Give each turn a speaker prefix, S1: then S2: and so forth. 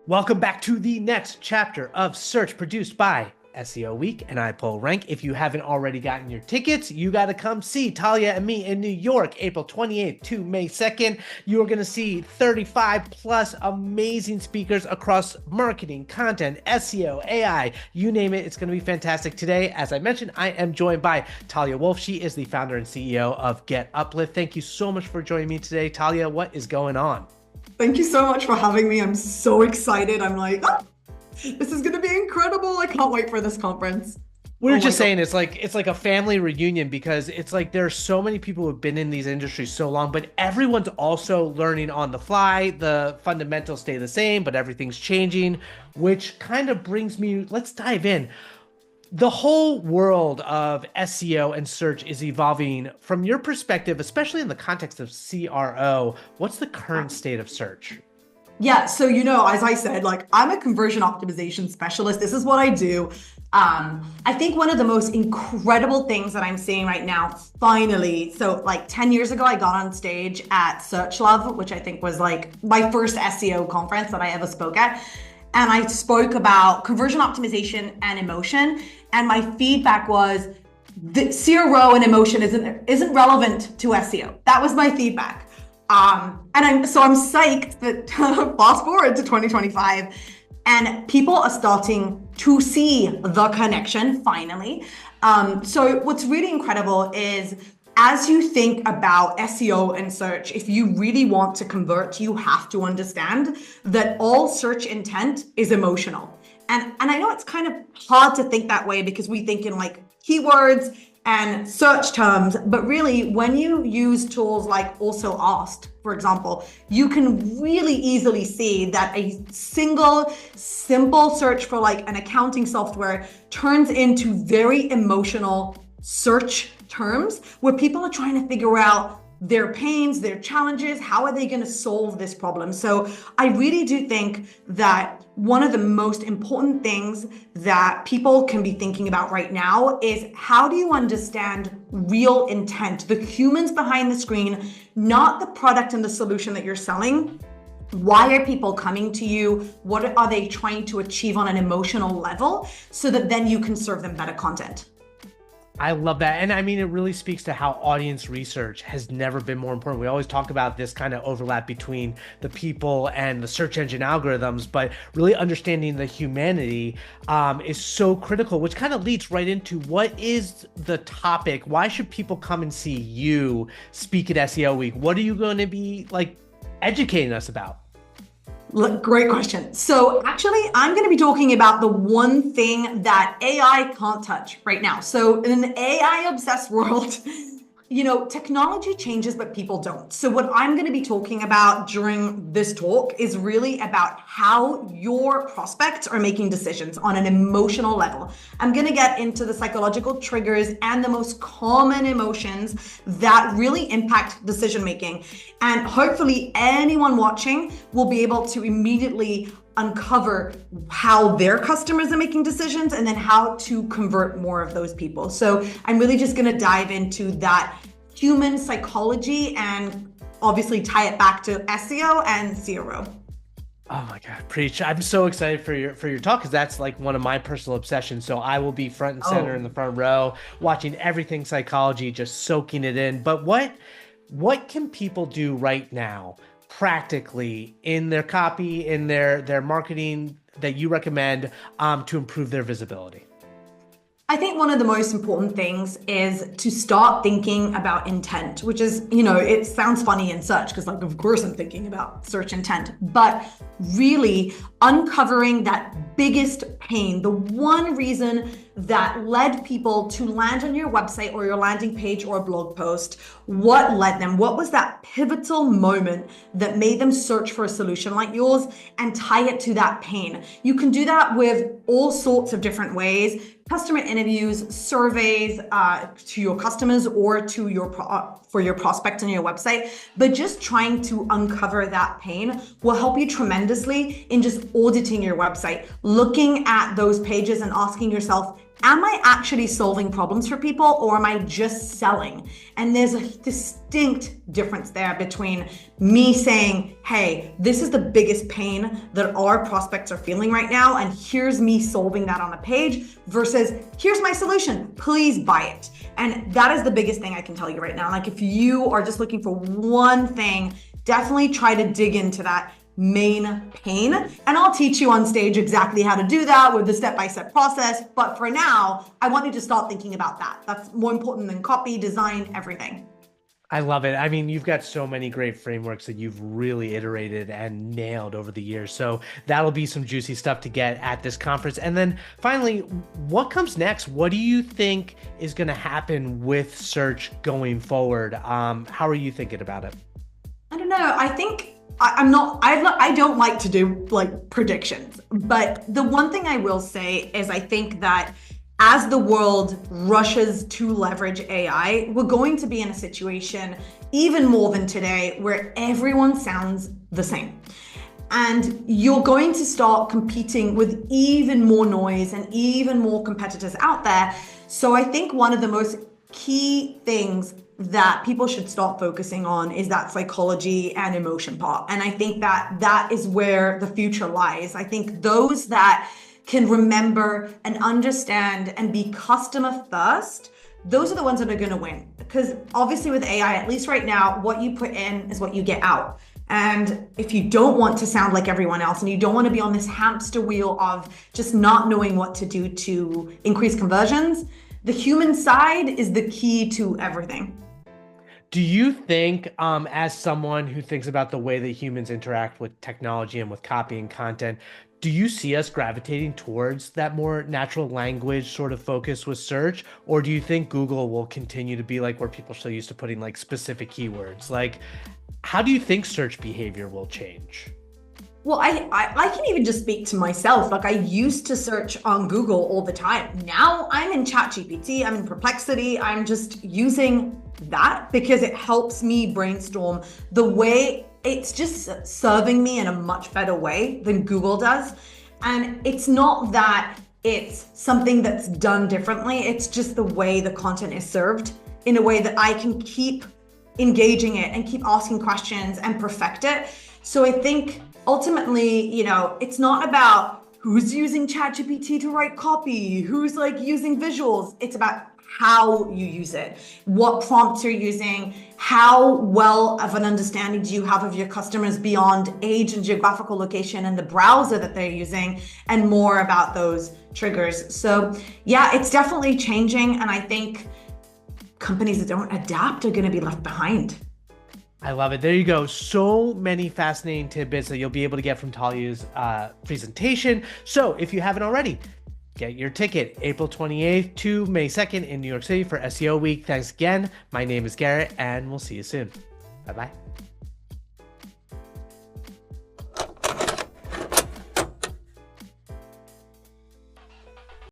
S1: Welcome back to the next chapter of Search produced by SEO Week and iPullRank. If you haven't already gotten your tickets, you got to come see Talia and me in New York, April 28th to May 2nd. You're going to see 35 plus amazing speakers across marketing, content, SEO, AI, you name it. It's going to be fantastic. Today, as I mentioned, I am joined by Talia Wolf. She is the founder and CEO of Getuplift. Thank you so much for joining me today. Talia, what is going on?
S2: Thank you so much for having me. I'm so excited. I'm like, this is going to be incredible. I can't wait for this conference.
S1: We were just saying it's like a family reunion because it's like there's so many people who've been in these industries so long, but everyone's also learning on the fly. The fundamentals stay the same, but everything's changing, which kind of brings me, let's dive in. The whole world of SEO and search is evolving. From your perspective, especially in the context of CRO, what's the current state of search?
S2: Yeah, so as I said, I'm a conversion optimization specialist. This is what I do. I think one of the most incredible things that I'm seeing right now, finally, so 10 years ago, I got on stage at Search Love, which I think was my first SEO conference that I ever spoke at. And I spoke about conversion optimization and emotion. And my feedback was that CRO and emotion isn't relevant to SEO. That was my feedback. And I'm psyched that fast forward to 2025 and people are starting to see the connection finally. So what's really incredible is as you think about SEO and search, if you really want to convert, you have to understand that all search intent is emotional. And I know it's kind of hard to think that way because we think in keywords and search terms, but really when you use tools like Also Asked, for example, you can really easily see that a single simple search for an accounting software turns into very emotional search terms where people are trying to figure out their pains, their challenges, how are they going to solve this problem? So I really do think that one of the most important things that people can be thinking about right now is how do you understand real intent, the humans behind the screen, not the product and the solution that you're selling. Why are people coming to you? What are they trying to achieve on an emotional level so that then you can serve them better content?
S1: I love that. And I mean, it really speaks to how audience research has never been more important. We always talk about this kind of overlap between the people and the search engine algorithms, but really understanding the humanity is so critical, which kind of leads right into what is the topic? Why should people come and see you speak at SEO Week? What are you going to be educating us about?
S2: Great question. So actually, I'm going to be talking about the one thing that AI can't touch right now. So in an AI-obsessed world, technology changes, but people don't. So what I'm going to be talking about during this talk is really about how your prospects are making decisions on an emotional level. I'm going to get into the psychological triggers and the most common emotions that really impact decision-making. And hopefully anyone watching will be able to immediately uncover how their customers are making decisions and then how to convert more of those people. So I'm really just going to dive into that human psychology and obviously tie it back to SEO and CRO.
S1: Oh my God, preach. I'm so excited for your talk because that's one of my personal obsessions. So I will be front and center in the front row, watching everything psychology, just soaking it in. But what can people do right now practically in their copy, in their marketing that you recommend to improve their visibility?
S2: I think one of the most important things is to start thinking about intent, which is, it sounds funny in search because of course I'm thinking about search intent, but really uncovering that biggest pain, the one reason that led people to land on your website or your landing page or blog post. What led them? What was that pivotal moment that made them search for a solution like yours and tie it to that pain? You can do that with all sorts of different ways. Customer interviews, surveys to your customers or to for your prospect on your website, but just trying to uncover that pain will help you tremendously in just auditing your website, looking at those pages and asking yourself, am I actually solving problems for people or am I just selling? And there's a distinct difference there between me saying, hey, this is the biggest pain that our prospects are feeling right now, and here's me solving that on a page, versus here's my solution, please buy it. And that is the biggest thing I can tell you right now. Like, if you are just looking for one thing, definitely try to dig into that main pain, and I'll teach you on stage exactly how to do that with the step-by-step process. But for now, I want you to start thinking about that. That's more important than copy, design, everything.
S1: I love it. I mean, you've got so many great frameworks that you've really iterated and nailed over the years. So that'll be some juicy stuff to get at this conference. And then finally, what comes next? What do you think is going to happen with search going forward? How are you thinking about it?
S2: I don't know. I think I don't like to do like predictions, but the one thing I will say is I think that as the world rushes to leverage AI, we're going to be in a situation even more than today where everyone sounds the same. And you're going to start competing with even more noise and even more competitors out there. So I think one of the most key things that people should start focusing on is that psychology and emotion part. And I think that that is where the future lies. I think those that can remember and understand and be customer first, those are the ones that are going to win. Because obviously with AI, at least right now, what you put in is what you get out. And if you don't want to sound like everyone else and you don't want to be on this hamster wheel of just not knowing what to do to increase conversions, the human side is the key to everything.
S1: Do you think, as someone who thinks about the way that humans interact with technology and with copy and content, do you see us gravitating towards that more natural language sort of focus with search? Or do you think Google will continue to be like where people are still used to putting like specific keywords? Like, how do you think search behavior will change?
S2: Well, I can even just speak to myself. Like, I used to search on Google all the time. Now I'm in ChatGPT, I'm in Perplexity. I'm just using that because it helps me brainstorm. The way it's just serving me in a much better way than Google does. And it's not that it's something that's done differently. It's just the way the content is served in a way that I can keep engaging it and keep asking questions and perfect it. So I think ultimately, it's not about who's using ChatGPT to write copy, who's like using visuals. It's about how you use it, what prompts you're using, how well of an understanding do you have of your customers beyond age and geographical location and the browser that they're using, and more about those triggers. So yeah, it's definitely changing. And I think companies that don't adapt are going to be left behind.
S1: I love it. There you go. So many fascinating tidbits that you'll be able to get from Talia's presentation. So if you haven't already, get your ticket April 28th to May 2nd in New York City for SEO Week. Thanks again. My name is Garrett, and we'll see you soon. Bye-bye.